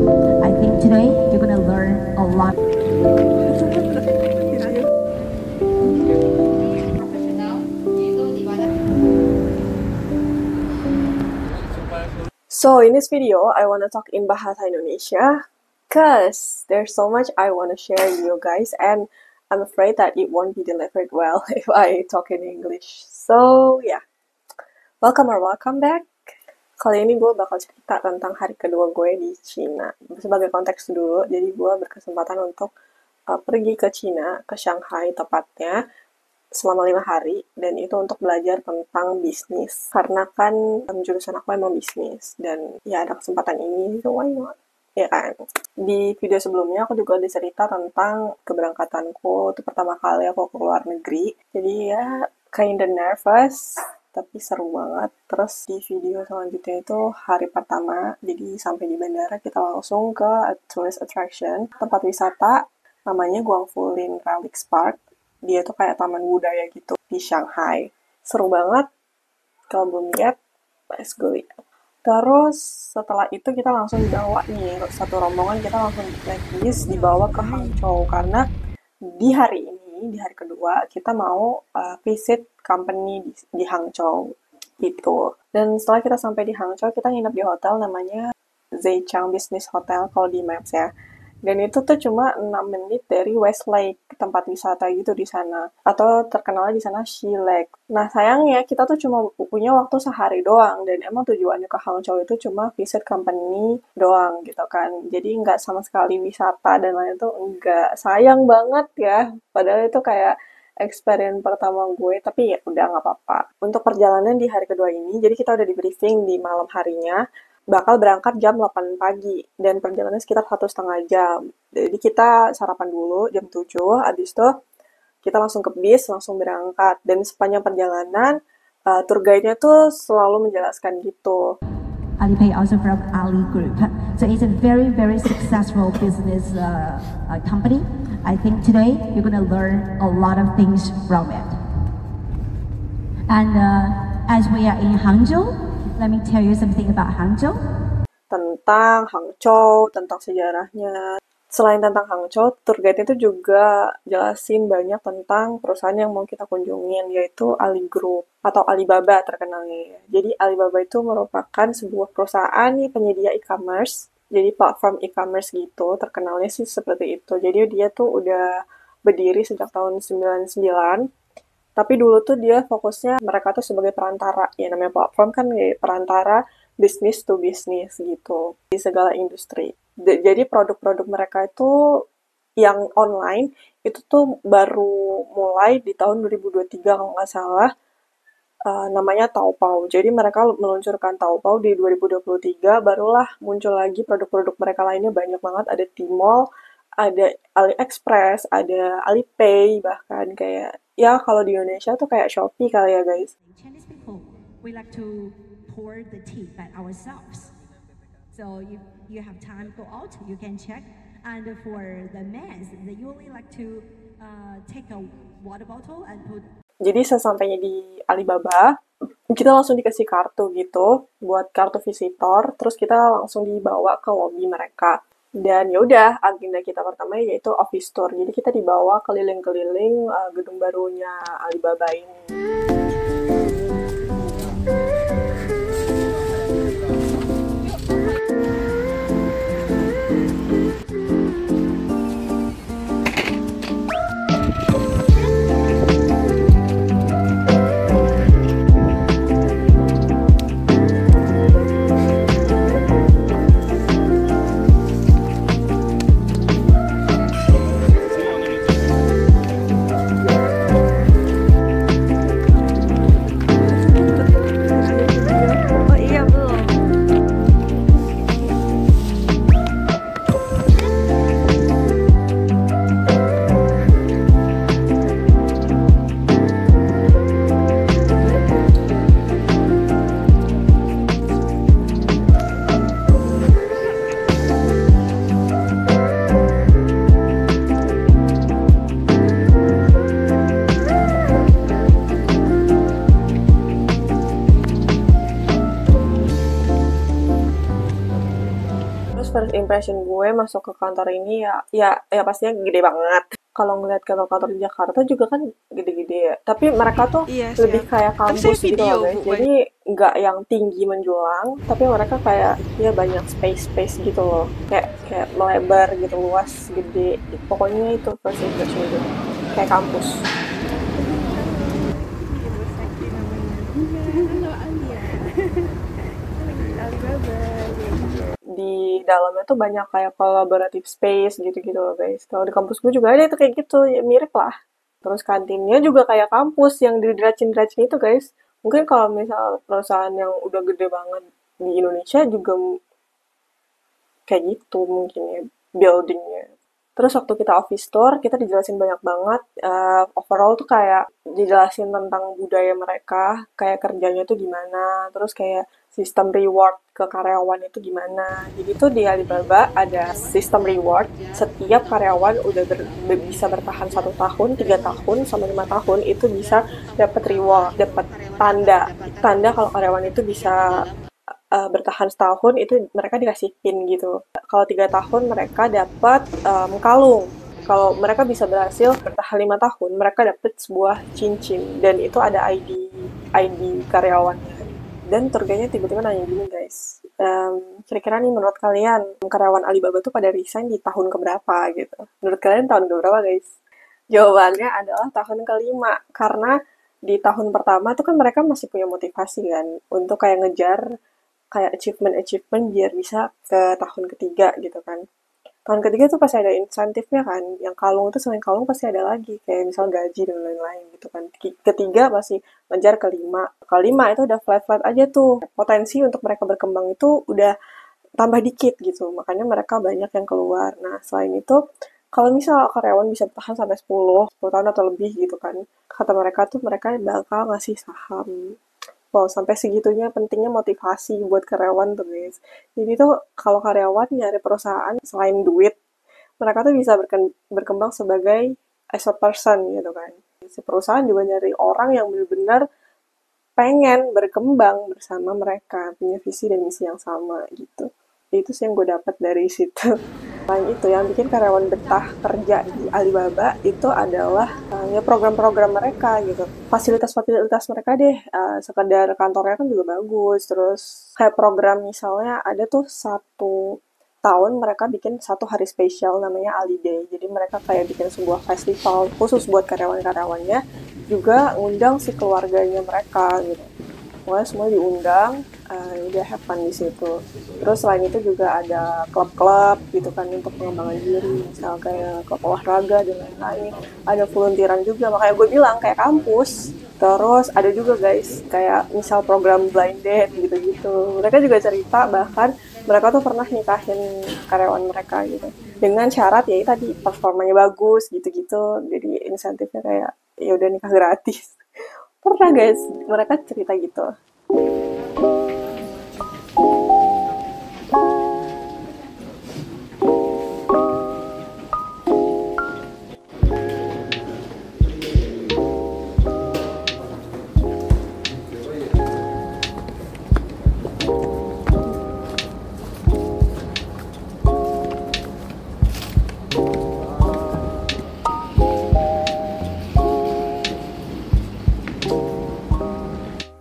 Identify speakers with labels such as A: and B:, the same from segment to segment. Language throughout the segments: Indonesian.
A: I think today you're gonna learn a lot.
B: So in this video, I want to talk in Bahasa Indonesia because there's so much I want to share with you guys, and I'm afraid that it won't be delivered well if I talk in English. So yeah, welcome back. Kali ini gue bakal cerita tentang hari kedua gue di Cina. Sebagai konteks dulu, jadi gue berkesempatan untuk pergi ke Cina, ke Shanghai tepatnya, selama 5 hari, dan itu untuk belajar tentang bisnis. Karena kan jurusan aku emang bisnis, dan ya ada kesempatan ini, so why not? Ya kan? Di video sebelumnya aku juga ada cerita tentang keberangkatanku, itu pertama kali aku ke luar negeri. Jadi ya kinda nervous, tapi seru banget. Terus di video selanjutnya itu hari pertama, jadi sampai di bandara kita langsung ke tourist attraction, tempat wisata, namanya Guangfulin Relics Park. Dia tuh kayak taman budaya gitu di Shanghai. Seru banget. Kalau belum lihat, let's go lihat. Terus setelah itu kita langsung dibawa nih, satu rombongan kita langsung naik bis dibawa ke Hangzhou. Karena di hari ini, di hari kedua, kita mau visit company di Hangzhou gitu. Dan setelah kita sampai di Hangzhou, kita nginep di hotel namanya Zhejiang Business Hotel kalau di Maps ya. Dan itu tuh cuma 6 menit dari Westlake, tempat wisata gitu di sana. Atau terkenalnya di sana Sea Lake. Nah sayangnya kita tuh cuma punya waktu sehari doang. Dan emang tujuannya ke Hangzhou itu cuma visit company doang gitu kan. Jadi nggak sama sekali wisata dan lain itu nggak. Sayang banget ya. Padahal itu kayak experience pertama gue. Tapi ya udah nggak apa-apa. Untuk perjalanan di hari kedua ini, jadi kita udah di briefing di malam harinya. Bakal berangkat jam 8 pagi dan perjalanannya sekitar 1,5 jam. Jadi kita sarapan dulu jam 7, habis itu kita langsung ke bis, langsung berangkat. Dan sepanjang perjalanan, tour guide-nya tuh selalu menjelaskan gitu.
A: Alipay also from Ali Group. So it's a very, very successful business company. I think today you're gonna learn a lot of things from it. And as we are in Hangzhou, let me tell you something about Hangzhou.
B: Tentang Hangzhou, tentang sejarahnya. Selain tentang Hangzhou, tour guide itu juga jelasin banyak tentang perusahaan yang mau kita kunjungin, yaitu Ali Group atau Alibaba terkenalnya. Jadi Alibaba itu merupakan sebuah perusahaan penyedia e-commerce, jadi platform e-commerce gitu, terkenalnya sih seperti itu. Jadi dia tuh udah berdiri sejak tahun 99. Tapi dulu tuh dia fokusnya mereka tuh sebagai perantara. Ya namanya platform kan kayak perantara bisnis to bisnis gitu. Di segala industri. Jadi produk-produk mereka itu yang online itu tuh baru mulai di tahun 2023 kalau nggak salah. Namanya Taobao. Jadi mereka meluncurkan Taobao di 2023. Barulah muncul lagi produk-produk mereka lainnya banyak banget. Ada Tmall, ada AliExpress, ada Alipay, bahkan kayak ya kalau di Indonesia tuh kayak Shopee kali ya guys.
A: Chinese people, we like to pour the tea by ourselves. So if you have time, go out, you can check. And for the men, they usually like to take a water bottle and put.
B: Jadi sesampainya di Alibaba, kita langsung dikasih kartu gitu, buat kartu visitor, terus kita langsung dibawa ke lobby mereka. Dan ya udah, agenda kita pertama yaitu office tour. Jadi kita dibawa keliling-keliling gedung barunya Alibaba ini. impression gue masuk ke kantor ini ya pastinya gede banget. Kalau ngeliat kantor-kantor di Jakarta juga kan gede-gede ya. Tapi mereka tuh
C: Iya
B: lebih
C: siap.
B: kayak
C: Kan saya
B: kampus gitu
C: video
B: loh guys.
C: Bu,
B: Jadi nggak yang tinggi menjulang, tapi mereka kayak ya banyak space gitu loh. Kayak melebar gitu, luas, gede. Pokoknya itu first impression gue. Kayak kampus. Di dalamnya tuh banyak kayak collaborative space gitu-gitu loh guys. Kalau di kampus gue juga ada itu kayak gitu, ya mirip lah. Terus kantinnya juga kayak kampus yang dideracin-deracin itu guys. Mungkin kalau misal perusahaan yang udah gede banget di Indonesia juga kayak gitu mungkin ya buildingnya. Terus waktu kita office tour, kita dijelasin banyak banget. Overall tuh kayak dijelasin tentang budaya mereka, kayak kerjanya tuh gimana, terus kayak sistem reward ke karyawan itu gimana. Jadi tuh di Alibaba ada sistem reward. Setiap karyawan udah bisa bertahan 1 tahun, 3 tahun, sama 5 tahun itu bisa dapat reward, dapat tanda. Tanda kalau karyawan itu bisa bertahan setahun itu mereka dikasih pin gitu. Kalau 3 tahun mereka dapat kalung. Kalau mereka bisa berhasil bertahan 5 tahun, mereka dapat sebuah cincin dan itu ada ID karyawannya. Dan turganya tiba-tiba nanya gini guys, kira-kira nih menurut kalian karyawan Alibaba tuh pada resign di tahun keberapa gitu? Menurut kalian tahun keberapa guys? Jawabannya adalah tahun kelima karena di tahun pertama tuh kan mereka masih punya motivasi kan untuk kayak ngejar kayak achievement biar bisa ke tahun ketiga gitu kan. Tahun ketiga tuh pasti ada insentifnya kan. Yang kalung itu selain kalung pasti ada lagi kayak misal gaji dan lain-lain gitu kan. Ketiga pasti ngejar kelima. Kelima itu udah flat aja tuh. Potensi untuk mereka berkembang itu udah tambah dikit gitu. Makanya mereka banyak yang keluar. Nah, selain itu kalau misal karyawan bisa bertahan sampai 10 tahun atau lebih gitu kan. Kata mereka tuh mereka bakal ngasih saham. Wow, sampai segitunya pentingnya motivasi buat karyawan tuh guys. Jadi tuh kalau karyawan nyari perusahaan selain duit, mereka tuh bisa berkembang sebagai as a person gitu kan. Si perusahaan juga nyari orang yang benar-benar pengen berkembang bersama mereka, punya visi dan misi yang sama gitu. Itu sih yang gue dapat dari situ. Selain itu, yang bikin karyawan betah kerja di Alibaba itu adalah ya program-program mereka gitu. Fasilitas-fasilitas mereka deh, sekedar kantornya kan juga bagus. Terus kayak program misalnya ada tuh 1 tahun mereka bikin 1 hari spesial namanya Ali Day. Jadi mereka kayak bikin sebuah festival khusus buat karyawan-karyawannya, juga ngundang si keluarganya mereka gitu. Pokoknya semua diundang, udah have fun di situ. Terus selain itu juga ada klub-klub gitu kan untuk pengembangan diri, misal kayak klub olahraga dan lain-lain. Ada volunteeran juga, makanya gue bilang kayak kampus. Terus ada juga guys, kayak misal program blind date gitu-gitu. Mereka juga cerita bahkan mereka tuh pernah nikahin karyawan mereka gitu. Dengan syarat ya tadi performanya bagus gitu-gitu. Jadi insentifnya kayak ya udah nikah gratis. Pernah guys, mereka cerita gitu.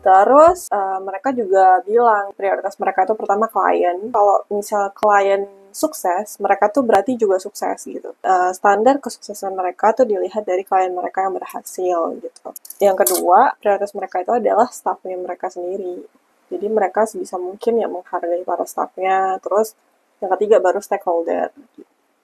B: Terus mereka juga bilang prioritas mereka itu pertama klien. Kalau misal klien sukses, mereka tuh berarti juga sukses gitu. Standar kesuksesan mereka tuh dilihat dari klien mereka yang berhasil gitu. Yang kedua, prioritas mereka itu adalah staffnya mereka sendiri. Jadi mereka sebisa mungkin ya menghargai para staffnya. Terus yang ketiga baru stakeholder.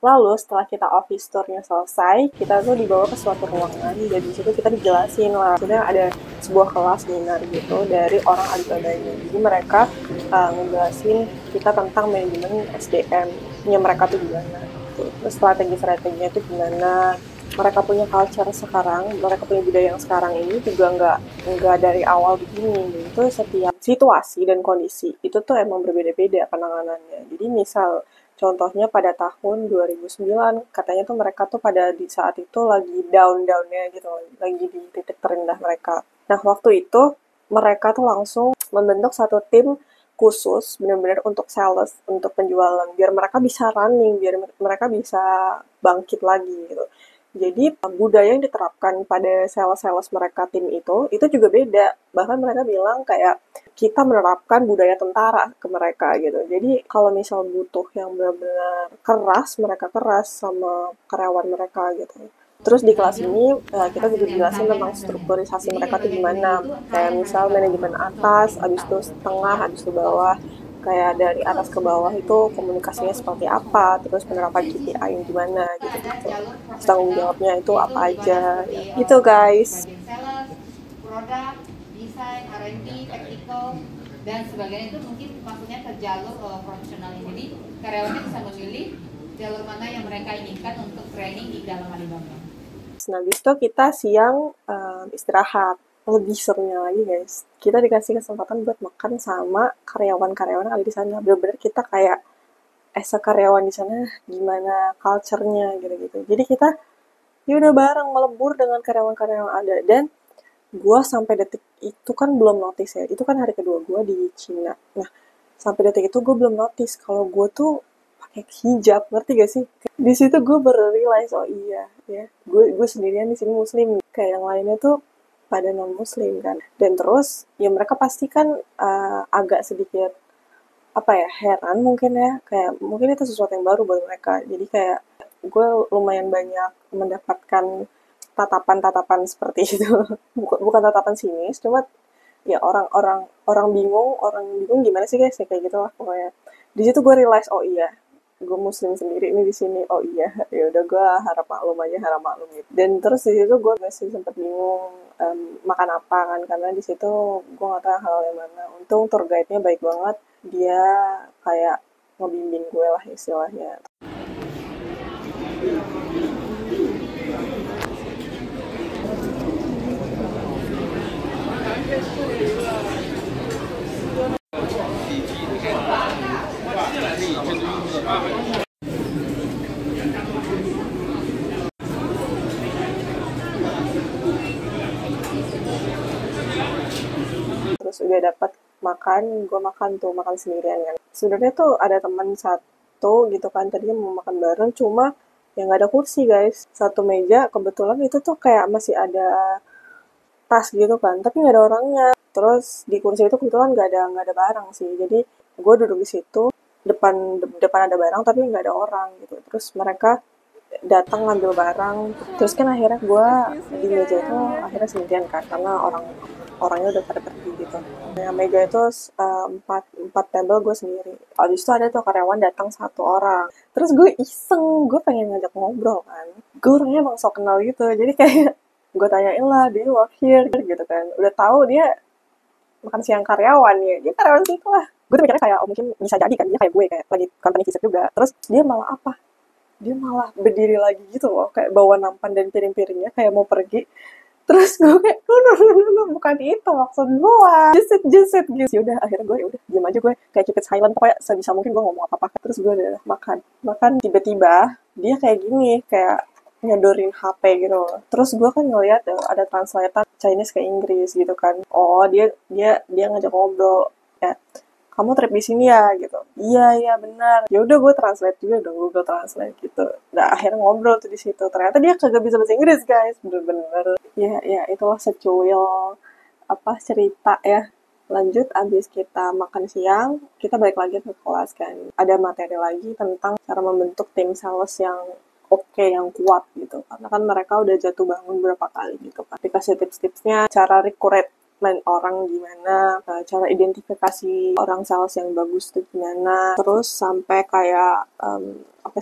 B: Lalu setelah kita office tour-nya selesai, kita tuh dibawa ke suatu ruangan dan di situ kita dijelasin lah. Sudah ada sebuah kelas seminar gitu dari orang Alibaba-nya. Jadi mereka ngejelasin kita tentang manajemen SDM-nya mereka tuh gimana. Gitu. Terus strategi-strateginya itu gimana. Mereka punya culture sekarang, mereka punya budaya yang sekarang ini juga nggak dari awal begini. Itu setiap situasi dan kondisi itu tuh emang berbeda-beda penanganannya. Jadi misal contohnya pada tahun 2009, katanya tuh mereka tuh pada di saat itu lagi down-downnya gitu, lagi di titik terendah mereka. Nah, waktu itu mereka tuh langsung membentuk satu tim khusus benar-benar untuk sales, untuk penjualan, biar mereka bisa running, biar mereka bisa bangkit lagi gitu. Jadi budaya yang diterapkan pada sales-sales mereka tim itu juga beda. Bahkan mereka bilang kayak kita menerapkan budaya tentara ke mereka gitu. Jadi kalau misal butuh yang benar-benar keras, mereka keras sama karyawan mereka gitu. Terus di kelas ini kita juga dijelasin tentang strukturisasi mereka tuh gimana. Kayak misal manajemen atas, habis itu tengah, habis itu bawah. Kayak dari atas ke bawah itu komunikasinya seperti apa, terus penerapan KPI yang gimana gitu. Terus tanggung jawabnya itu apa aja. Gitu guys.
C: Produk, desain, R&D, technical, dan sebagainya itu mungkin maksudnya ke jalur profesional. Jadi karyawannya bisa memilih jalur mana yang mereka inginkan untuk training di dalam Alibaba.
B: Nah, habis itu kita siang istirahat. Lebih serunya lagi guys, kita dikasih kesempatan buat makan sama karyawan-karyawan yang ada di sana. Bener-bener kita kayak karyawan di sana gimana culture-nya gitu-gitu. Jadi kita ya udah bareng melebur dengan karyawan-karyawan yang ada. Dan gue sampai detik itu kan belum notice ya, itu kan hari kedua gue di Cina. Nah, sampai detik itu gue belum notice kalau gue tuh pakai hijab, ngerti gak sih? Di situ gue baru realize, oh iya ya, gue sendirian di sini muslim, kayak yang lainnya tuh pada non muslim kan. Dan terus ya mereka pasti kan agak sedikit apa ya, heran mungkin ya, kayak mungkin itu sesuatu yang baru buat mereka. Jadi kayak gue lumayan banyak mendapatkan tatapan-tatapan seperti itu. Bukan tatapan sinis, cuma ya orang bingung gimana sih guys, kayak gitu lah pokoknya. Di situ gue realize, oh iya, gue muslim sendiri ini di sini. Oh iya, ya udah gue harap maklum gitu. Dan terus di situ gue masih sempat bingung makan apa kan, karena di situ gue nggak tahu hal yang mana. Untung tour guide-nya baik banget, dia kayak ngebimbing gue lah istilahnya. Terus udah dapat makan, gue makan sendirian kan. Sebenarnya tuh ada teman satu gitu kan, tadinya mau makan bareng, cuma yang nggak ada kursi guys. Satu meja, kebetulan itu tuh kayak masih ada tas gitu kan, tapi nggak ada orangnya. Terus di kursi itu kebetulan nggak ada barang sih, jadi gue duduk di situ, depan ada barang tapi nggak ada orang gitu. Terus mereka datang ngambil barang, terus kan akhirnya gue di meja itu akhirnya sendirian kan, karena orangnya udah pada pergi gitu. Nah, meja itu empat table gue sendiri. Habis itu ada tuh karyawan datang satu orang. Terus gue iseng, gue pengen ngajak ngobrol kan. Gue orangnya emang sok kenal gitu, jadi kayak gue tanyain lah, dia work here gitu kan. Udah tahu dia makan siang karyawan ya, dia karyawan situ lah. Gue tuh mikirnya kayak, oh mungkin bisa jadi kan dia kayak gue, kayak lagi company visit juga. Terus dia malah apa? Dia malah berdiri lagi gitu loh, kayak bawa nampan dan piring-piringnya kayak mau pergi. Terus gue kayak, no, bukan itu maksud gue. Just sit gitu. Yaudah, akhirnya gue yaudah diam aja, gue kayak keep it silent, pokoknya sebisa mungkin gue ngomong apa-apa. Terus gue udah makan, tiba-tiba dia kayak gini, kayak nyodorin HP gitu. Terus gue kan ngeliat ada translator Chinese ke Inggris gitu kan. Oh, dia ngajak ngobrol ya. Kamu trip di sini ya gitu. Iya benar. Ya udah gue translate juga dong, Google Translate gitu. Nah, akhirnya ngobrol tuh di situ. Ternyata dia kagak bisa bahasa Inggris, guys. Bener-bener. Ya itulah secuil cerita ya. Lanjut, abis kita makan siang, kita balik lagi ke kelas kan. Ada materi lagi tentang cara membentuk tim sales yang oke, yang kuat gitu. Karena kan mereka udah jatuh bangun berapa kali gitu kan. Dikasih tips-tipsnya, cara recruitment orang gimana, cara identifikasi orang sales yang bagus tuh gimana, terus sampai kayak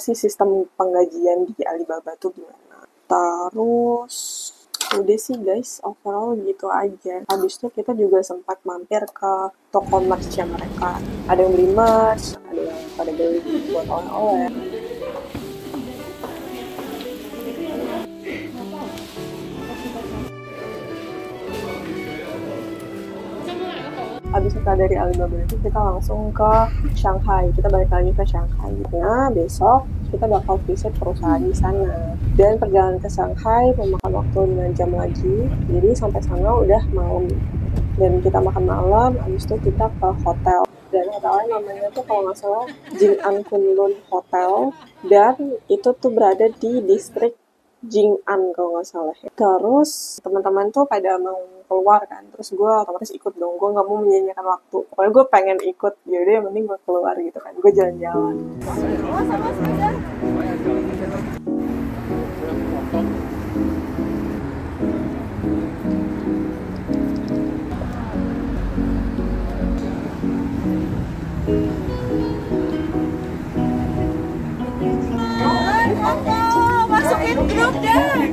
B: sistem penggajian di Alibaba tuh gimana. Terus udah sih guys, overall gitu aja. Habis itu kita juga sempat mampir ke toko merch-nya mereka. Ada yang beli merch, ada yang pada beli buat oleh-oleh. Abis kita dari Alibaba itu kita langsung ke Shanghai. Kita balik lagi ke Shanghai. Nah, besok kita bakal visit perusahaan di sana. Dan perjalanan ke Shanghai memakan waktu 5 jam lagi. Jadi sampai sana udah malam. Dan kita makan malam, abis itu kita ke hotel. dan hotelnya namanya tuh kalau nggak salah Jing'an Kunlun Hotel, dan itu tuh berada di distrik Jing'an kalau nggak salah. Terus teman-teman tuh pada mau keluar kan, terus gue otomatis ikut dong, gue nggak mau menyia-nyiakan waktu, pokoknya gue pengen ikut, yaudah yang penting gue keluar gitu kan, gue jalan-jalan.
A: Masukin grup deh.